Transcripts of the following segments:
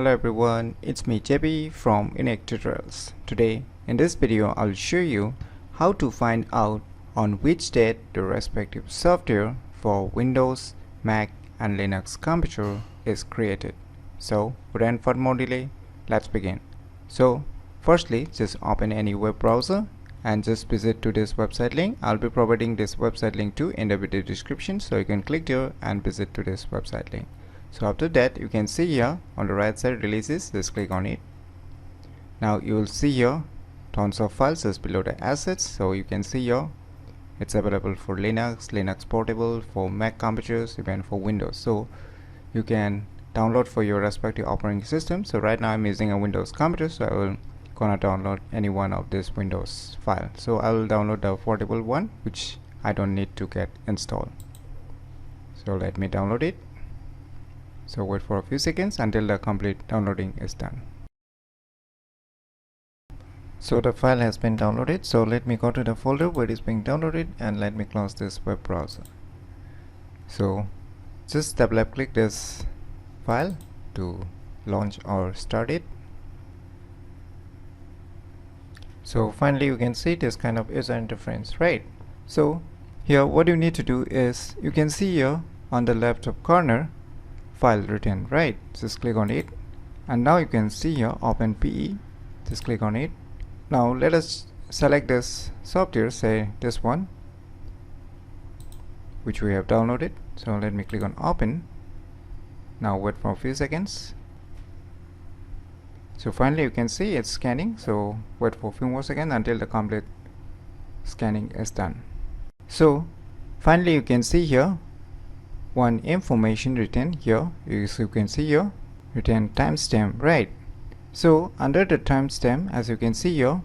Hello everyone, it's me JB from UniqueTutorials. Today in this video I'll show you how to find out on which date the respective software for Windows, Mac and Linux computer is created. So without further more delay, let's begin. So firstly, just open any web browser and just visit to this website link. I'll be providing this website link too in the video description, so you can click here and visit to this website link. So after that, you can see here on the right side releases, just click on it. Now you will see here tons of files just below the assets. So you can see here it's available for Linux, Linux Portable, for Mac computers, even for Windows. So you can download for your respective operating system. So right now I'm using a Windows computer, so I will gonna download any one of this Windows file. So I will download the portable one, which I don't need to get installed. So let me download it. So wait for a few seconds until the complete downloading is done. So the file has been downloaded. So let me go to the folder where it is being downloaded and let me close this web browser. So just double click this file to launch or start it. So finally you can see this kind of user interface, right? So here what you need to do is, you can see here on the left top corner file written, right? Just click on it and now you can see here open PE. Just click on it. Now let us select this software, say this one which we have downloaded. So let me click on open. Now wait for a few seconds. So finally you can see it's scanning, so wait for a few more seconds until the complete scanning is done. So finally you can see here one information written here. You can see here written timestamp, right? So under the timestamp, as you can see here,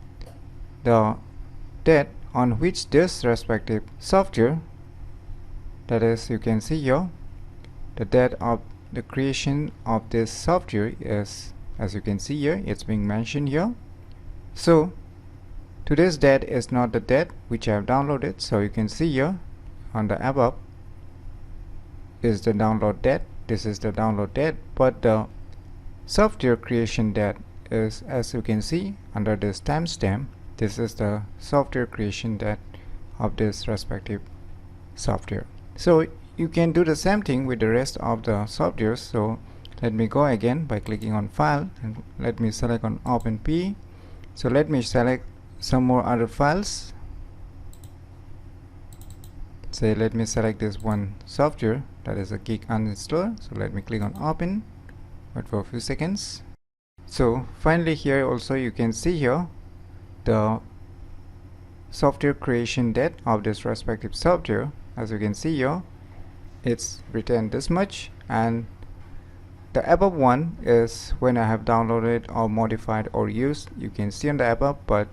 the date on which this respective software, that is, you can see here the date of the creation of this software is, as you can see here, it's being mentioned here. So today's date is not the date which I have downloaded. So you can see here on the above is the download date. This is the download date, but the software creation date is, as you can see under this timestamp, this is the software creation date of this respective software. So you can do the same thing with the rest of the softwares. So let me go again by clicking on file and let me select on open P. So let me select some more other files. Say let me select this one software, that is a Geek uninstaller. So let me click on open, wait for a few seconds. So finally here also you can see here the software creation date of this respective software. As you can see here, it's written this much, and the above one is when I have downloaded or modified or used. You can see on the above, but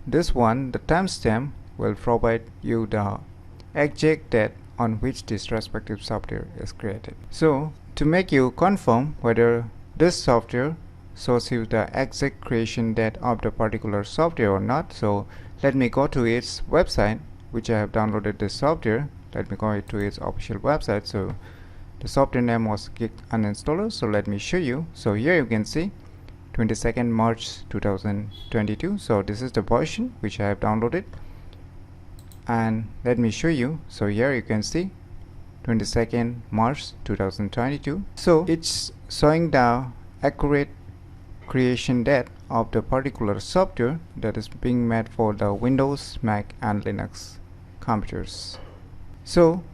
this one, the timestamp, will provide you the exact date on which this respective software is created. So to make you confirm whether this software shows you the exact creation date of the particular software or not, so let me go to its website which I have downloaded this software. Let me go to its official website. So the software name was Geek uninstaller. So let me show you. So here you can see 22nd March 2022. So this is the version which I have downloaded, and let me show you. So here you can see 22nd March 2022. So it's showing the accurate creation date of the particular software that is being made for the Windows, Mac and Linux computers. So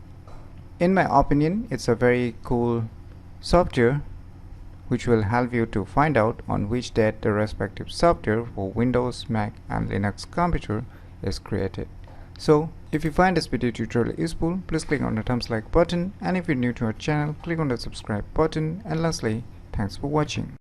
in my opinion, it's a very cool software which will help you to find out on which date the respective software for Windows, Mac and Linux computer is created. So if you find this video tutorial useful, please click on the thumbs like button, and if you're new to our channel, click on the subscribe button, and lastly, thanks for watching.